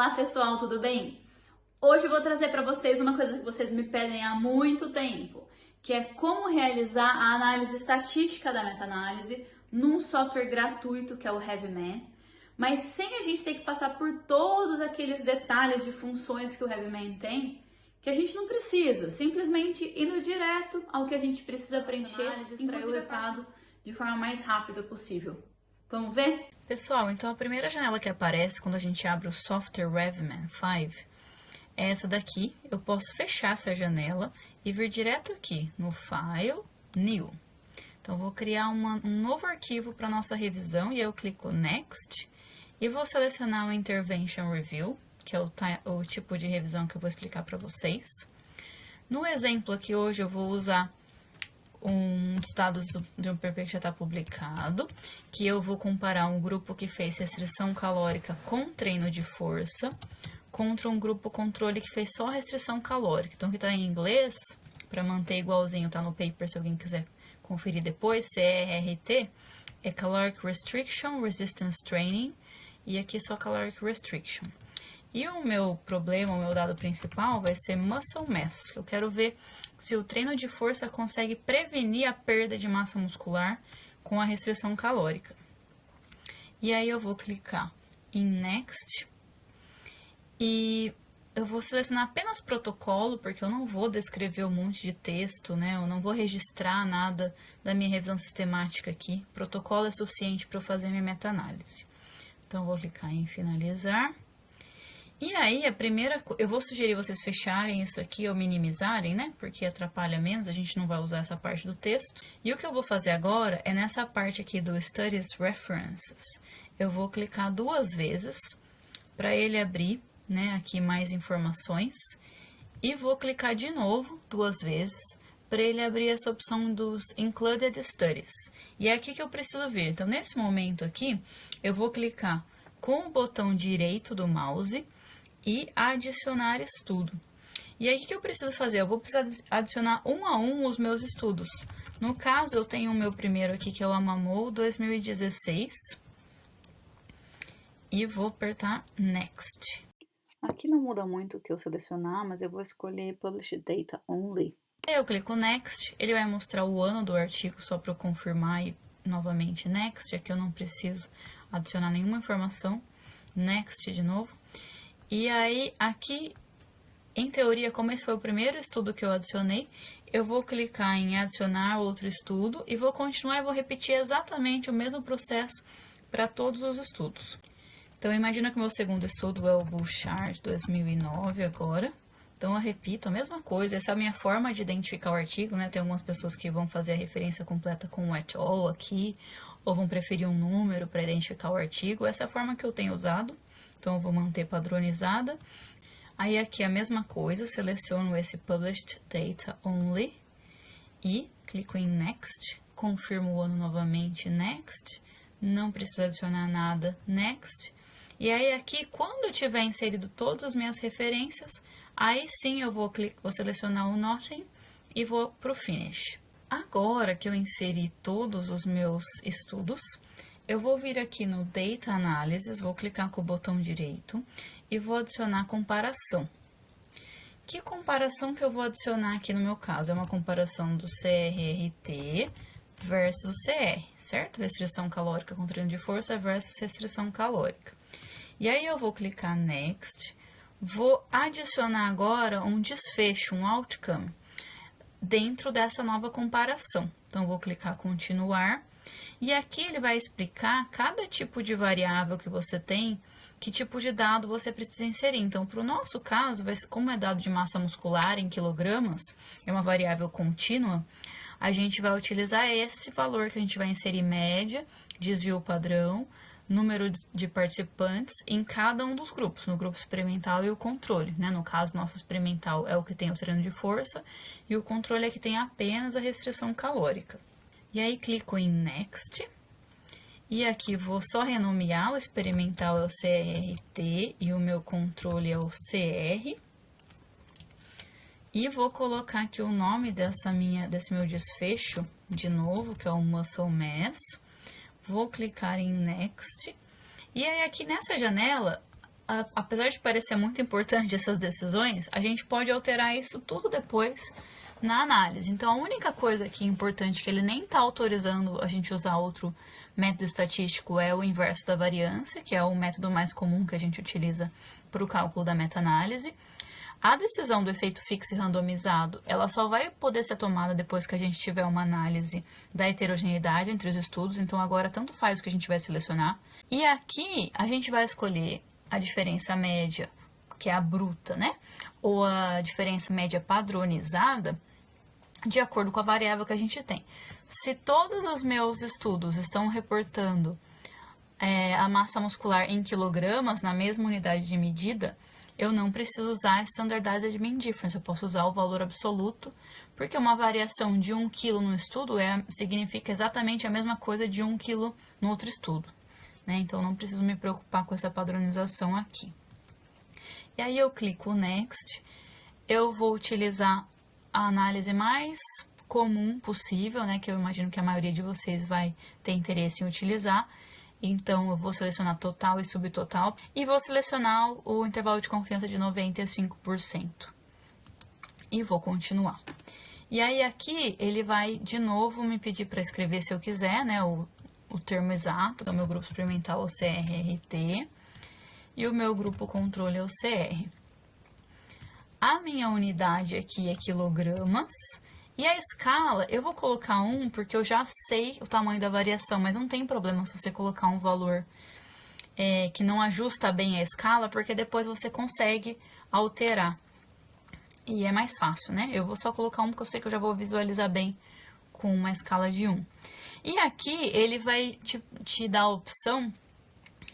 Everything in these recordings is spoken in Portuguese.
Olá pessoal, tudo bem? Hoje eu vou trazer para vocês uma coisa que vocês me pedem há muito tempo, que é como realizar a análise estatística da meta-análise num software gratuito que é o HeavyMan, mas sem a gente ter que passar por todos aqueles detalhes de funções que o HeavyMan tem, que a gente não precisa, simplesmente indo direto ao que a gente precisa preencher e extrair o resultado de forma mais rápida possível. Vamos ver? Pessoal, então a primeira janela que aparece quando a gente abre o software HeavyMan 5 é essa daqui. Eu posso fechar essa janela e vir direto aqui no File, New. Então, vou criar um novo arquivo para nossa revisão e eu clico Next e vou selecionar o Intervention Review, que é o tipo de revisão que eu vou explicar para vocês. No exemplo aqui hoje eu vou usar dos dados de um PP que já está publicado, que eu vou comparar um grupo que fez restrição calórica com treino de força contra um grupo controle que fez só restrição calórica. Então, aqui está em inglês, para manter igualzinho, tá no paper se alguém quiser conferir depois, CRRT, é Caloric Restriction Resistance Training, e aqui só Caloric Restriction. E o meu problema, o meu dado principal vai ser Muscle Mass. Eu quero ver se o treino de força consegue prevenir a perda de massa muscular com a restrição calórica. E aí eu vou clicar em Next e eu vou selecionar apenas protocolo, porque eu não vou descrever um monte de texto, né? Eu não vou registrar nada da minha revisão sistemática aqui. Protocolo é suficiente para eu fazer minha meta-análise. Então, eu vou clicar em finalizar. E aí, eu vou sugerir vocês fecharem isso aqui ou minimizarem, né? Porque atrapalha menos, a gente não vai usar essa parte do texto. E o que eu vou fazer agora é nessa parte aqui do Studies References. Eu vou clicar 2 vezes para ele abrir, né? Aqui mais informações. E vou clicar de novo 2 vezes para ele abrir essa opção dos Included Studies. E é aqui que eu preciso ver. Então, nesse momento aqui, eu vou clicar com o botão direito do mouse e adicionar estudo. E aí, o que eu preciso fazer? Eu vou precisar adicionar um a um os meus estudos. No caso, eu tenho o meu primeiro aqui, que é o AMAMO 2016. E vou apertar Next. Aqui não muda muito o que eu selecionar, mas eu vou escolher Published Data Only. Aí eu clico Next, ele vai mostrar o ano do artigo só para eu confirmar e novamente Next. Aqui eu não preciso adicionar nenhuma informação. Next de novo. E aí, aqui, em teoria, como esse foi o primeiro estudo que eu adicionei, eu vou clicar em adicionar outro estudo e vou continuar e vou repetir exatamente o mesmo processo para todos os estudos. Então, imagina que o meu segundo estudo é o Bouchard 2009 agora. Então, eu repito a mesma coisa. Essa é a minha forma de identificar o artigo, né? Tem algumas pessoas que vão fazer a referência completa com o et al. Aqui, ou vão preferir um número para identificar o artigo. Essa é a forma que eu tenho usado. Então, eu vou manter padronizada. Aí, aqui a mesma coisa, seleciono esse Published Data Only e clico em Next. Confirmo o ano novamente, Next. Não precisa adicionar nada, Next. E aí, aqui, quando eu tiver inserido todas as minhas referências, aí sim eu vou selecionar o Nothing e vou para o Finish. Agora que eu inseri todos os meus estudos, eu vou vir aqui no Data Analysis, vou clicar com o botão direito e vou adicionar comparação. Que comparação que eu vou adicionar aqui no meu caso? É uma comparação do CRRT versus o CR, certo? Restrição calórica com treino de força versus restrição calórica. E aí eu vou clicar Next, vou adicionar agora um desfecho, um outcome, dentro dessa nova comparação. Então, vou clicar continuar. E aqui ele vai explicar cada tipo de variável que você tem, que tipo de dado você precisa inserir. Então, para o nosso caso, como é dado de massa muscular em quilogramas, é uma variável contínua, a gente vai utilizar esse valor que a gente vai inserir média, desvio padrão, número de participantes em cada um dos grupos, no grupo experimental e o controle, né? No caso, nosso experimental é o que tem o treino de força e o controle é que tem apenas a restrição calórica. E aí, clico em Next. E aqui vou só renomear, o experimental é o CRRT e o meu controle é o CR. E vou colocar aqui o nome desse meu desfecho, de novo, que é o Muscle Mass. Vou clicar em Next. E aí, aqui nessa janela, apesar de parecer muito importante essas decisões, a gente pode alterar isso tudo depois na análise. Então, a única coisa que é importante que ele nem está autorizando a gente usar outro método estatístico é o inverso da variância, que é o método mais comum que a gente utiliza para o cálculo da meta-análise. A decisão do efeito fixo e randomizado, ela só vai poder ser tomada depois que a gente tiver uma análise da heterogeneidade entre os estudos, então agora tanto faz o que a gente vai selecionar. E aqui a gente vai escolher a diferença média, que é a bruta, né? Ou a diferença média padronizada, de acordo com a variável que a gente tem. Se todos os meus estudos estão reportando a massa muscular em quilogramas na mesma unidade de medida, eu não preciso usar a Standardized Mean Difference, eu posso usar o valor absoluto, porque uma variação de 1 kg no estudo significa exatamente a mesma coisa de 1 kg no outro estudo, né? Então, não preciso me preocupar com essa padronização aqui. E aí, eu clico Next, eu vou utilizar a análise mais comum possível, né? Que eu imagino que a maioria de vocês vai ter interesse em utilizar. Então, eu vou selecionar total e subtotal e vou selecionar o intervalo de confiança de 95%. E vou continuar. E aí, aqui, ele vai, de novo, me pedir para escrever, se eu quiser, né, o termo exato. Então, o meu grupo experimental é o CRRT e o meu grupo controle é o CR. A minha unidade aqui é quilogramas. E a escala, eu vou colocar 1 porque eu já sei o tamanho da variação, mas não tem problema se você colocar um valor que não ajusta bem a escala, porque depois você consegue alterar. E é mais fácil, né? Eu vou só colocar 1 porque eu sei que eu já vou visualizar bem com uma escala de 1. E aqui ele vai te dar a opção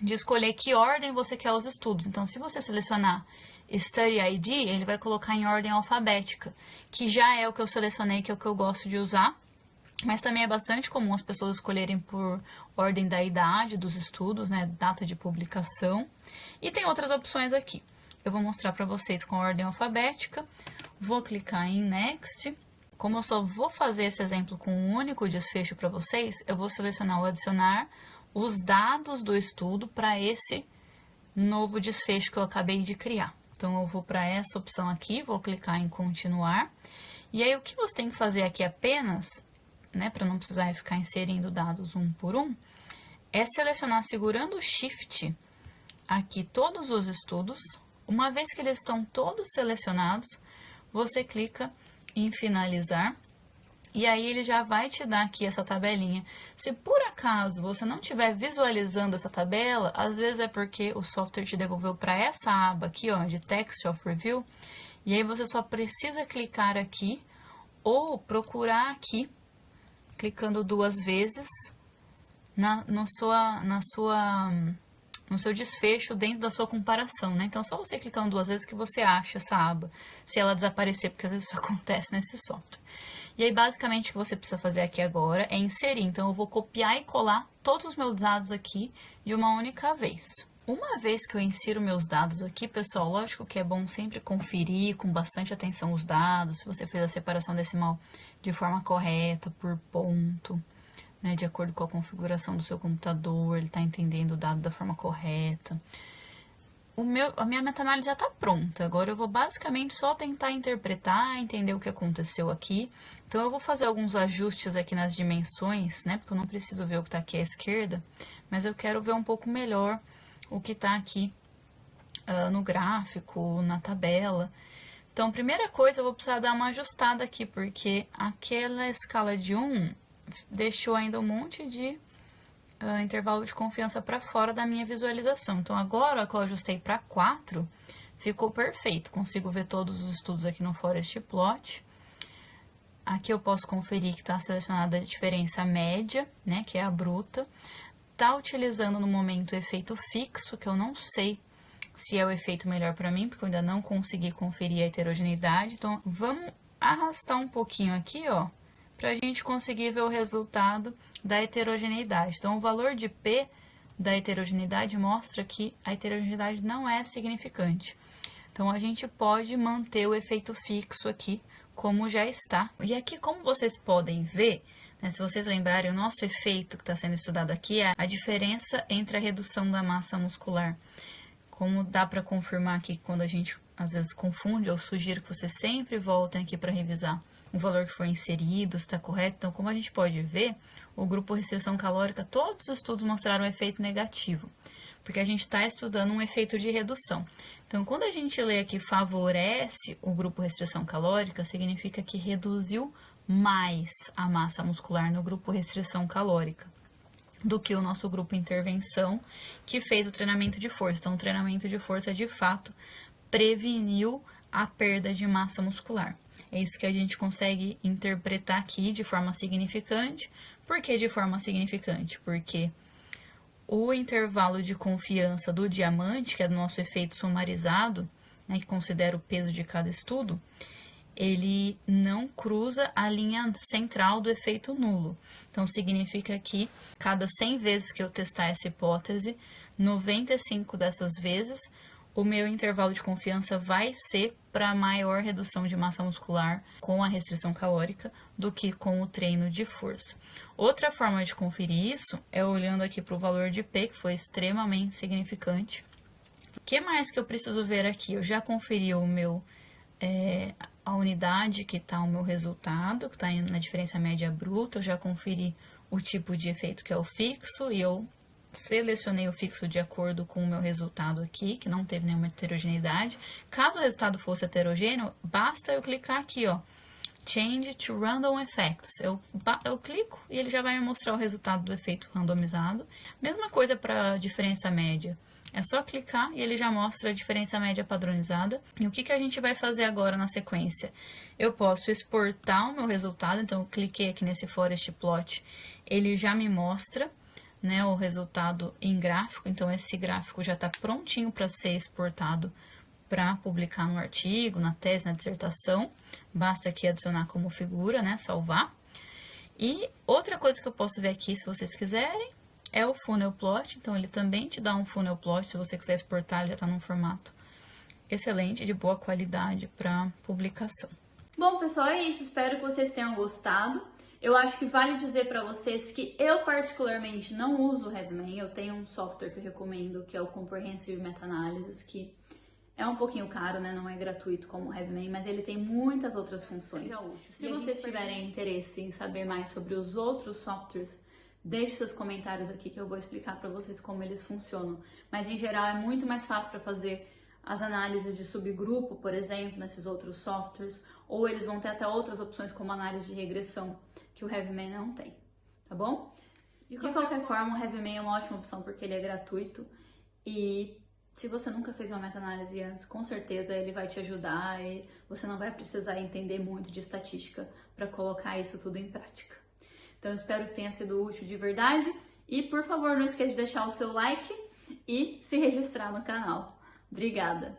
de escolher que ordem você quer os estudos. Então, se você selecionar Study ID, ele vai colocar em ordem alfabética, que já é o que eu selecionei, que é o que eu gosto de usar, mas também é bastante comum as pessoas escolherem por ordem da idade dos estudos, né, data de publicação, e tem outras opções aqui. Eu vou mostrar para vocês com a ordem alfabética, vou clicar em Next. Como eu só vou fazer esse exemplo com um único desfecho para vocês, eu vou selecionar o adicionar os dados do estudo para esse novo desfecho que eu acabei de criar. Então, eu vou para essa opção aqui, vou clicar em continuar. E aí, o que você tem que fazer aqui apenas, né, para não precisar ficar inserindo dados um por um, é selecionar segurando o Shift aqui todos os estudos. Uma vez que eles estão todos selecionados, você clica em finalizar. E aí, ele já vai te dar aqui essa tabelinha. Se por acaso você não estiver visualizando essa tabela, às vezes é porque o software te devolveu para essa aba aqui, ó, de Text of Review. E aí, você só precisa clicar aqui ou procurar aqui, clicando 2 vezes no seu desfecho dentro da sua comparação, né? Então, só você clicando 2 vezes que você acha essa aba, se ela desaparecer, porque às vezes isso acontece nesse software. E aí, basicamente, o que você precisa fazer aqui agora é inserir. Então, eu vou copiar e colar todos os meus dados aqui de uma única vez. Uma vez que eu insiro meus dados aqui, pessoal, lógico que é bom sempre conferir com bastante atenção os dados, se você fez a separação decimal de forma correta, por ponto, né, de acordo com a configuração do seu computador, ele está entendendo o dado da forma correta. A minha meta-análise já está pronta, agora eu vou basicamente só tentar interpretar, entender o que aconteceu aqui. Então, eu vou fazer alguns ajustes aqui nas dimensões, né, porque eu não preciso ver o que está aqui à esquerda, mas eu quero ver um pouco melhor o que está aqui no gráfico, na tabela. Então, primeira coisa, eu vou precisar dar uma ajustada aqui, porque aquela escala de 1 deixou ainda um monte de intervalo de confiança para fora da minha visualização. Então, agora que eu ajustei para 4, ficou perfeito. Consigo ver todos os estudos aqui no Forest Plot. Aqui eu posso conferir que está selecionada a diferença média, né, que é a bruta. Está utilizando no momento o efeito fixo, que eu não sei se é o efeito melhor para mim, porque eu ainda não consegui conferir a heterogeneidade. Então, vamos arrastar um pouquinho aqui, ó, para a gente conseguir ver o resultado da heterogeneidade. Então, o valor de P da heterogeneidade mostra que a heterogeneidade não é significante. Então, a gente pode manter o efeito fixo aqui, como já está. E aqui, como vocês podem ver, né, se vocês lembrarem, o nosso efeito que está sendo estudado aqui é a diferença entre a redução da massa muscular Como dá para confirmar aqui quando a gente às vezes confunde, eu sugiro que vocês sempre voltem aqui para revisar o valor que foi inserido, se está correto. Então, como a gente pode ver, o grupo restrição calórica, todos os estudos mostraram um efeito negativo, porque a gente está estudando um efeito de redução. Então, quando a gente lê aqui favorece o grupo restrição calórica, significa que reduziu mais a massa muscular no grupo restrição calórica do que o nosso grupo intervenção, que fez o treinamento de força. Então, o treinamento de força, de fato, preveniu a perda de massa muscular. É isso que a gente consegue interpretar aqui de forma significante. Por que de forma significante? Porque o intervalo de confiança do diamante, que é do nosso efeito sumarizado, né, que considera o peso de cada estudo, ele não cruza a linha central do efeito nulo. Então, significa que cada 100 vezes que eu testar essa hipótese, 95 dessas vezes, o meu intervalo de confiança vai ser para maior redução de massa muscular com a restrição calórica do que com o treino de força. Outra forma de conferir isso é olhando aqui para o valor de P, que foi extremamente significante. O que mais que eu preciso ver aqui? Eu já conferi o meu... a unidade que está o meu resultado, que está na diferença média bruta, eu já conferi o tipo de efeito que é o fixo e eu selecionei o fixo de acordo com o meu resultado aqui, que não teve nenhuma heterogeneidade. Caso o resultado fosse heterogêneo, basta eu clicar aqui, ó, Change to Random Effects. Eu clico e ele já vai me mostrar o resultado do efeito randomizado. Mesma coisa para a diferença média. É só clicar e ele já mostra a diferença média padronizada. E o que a gente vai fazer agora na sequência? Eu posso exportar o meu resultado, então eu cliquei aqui nesse Forest Plot, ele já me mostra, né, o resultado em gráfico, então esse gráfico já está prontinho para ser exportado para publicar no artigo, na tese, na dissertação. Basta aqui adicionar como figura, né, salvar. E outra coisa que eu posso ver aqui, se vocês quiserem, é o Funnel Plot, então ele também te dá um Funnel Plot, se você quiser exportar, ele já está num formato excelente, de boa qualidade para publicação. Bom, pessoal, é isso, espero que vocês tenham gostado. Eu acho que vale dizer para vocês que eu particularmente não uso o HeavyMan, eu tenho um software que eu recomendo, que é o Comprehensive Meta-Analysis, que é um pouquinho caro, né? Não é gratuito como o HeavyMan, mas ele tem muitas outras funções. Se vocês tiverem interesse em saber mais sobre os outros softwares, deixe seus comentários aqui que eu vou explicar para vocês como eles funcionam. Mas em geral é muito mais fácil para fazer as análises de subgrupo, por exemplo, nesses outros softwares, ou eles vão ter até outras opções como análise de regressão, que o HeavyMan não tem, tá bom? De qualquer forma, o HeavyMan é uma ótima opção porque ele é gratuito e se você nunca fez uma meta-análise antes, com certeza ele vai te ajudar e você não vai precisar entender muito de estatística para colocar isso tudo em prática. Então, eu espero que tenha sido útil de verdade e, por favor, não esqueça de deixar o seu like e se registrar no canal. Obrigada!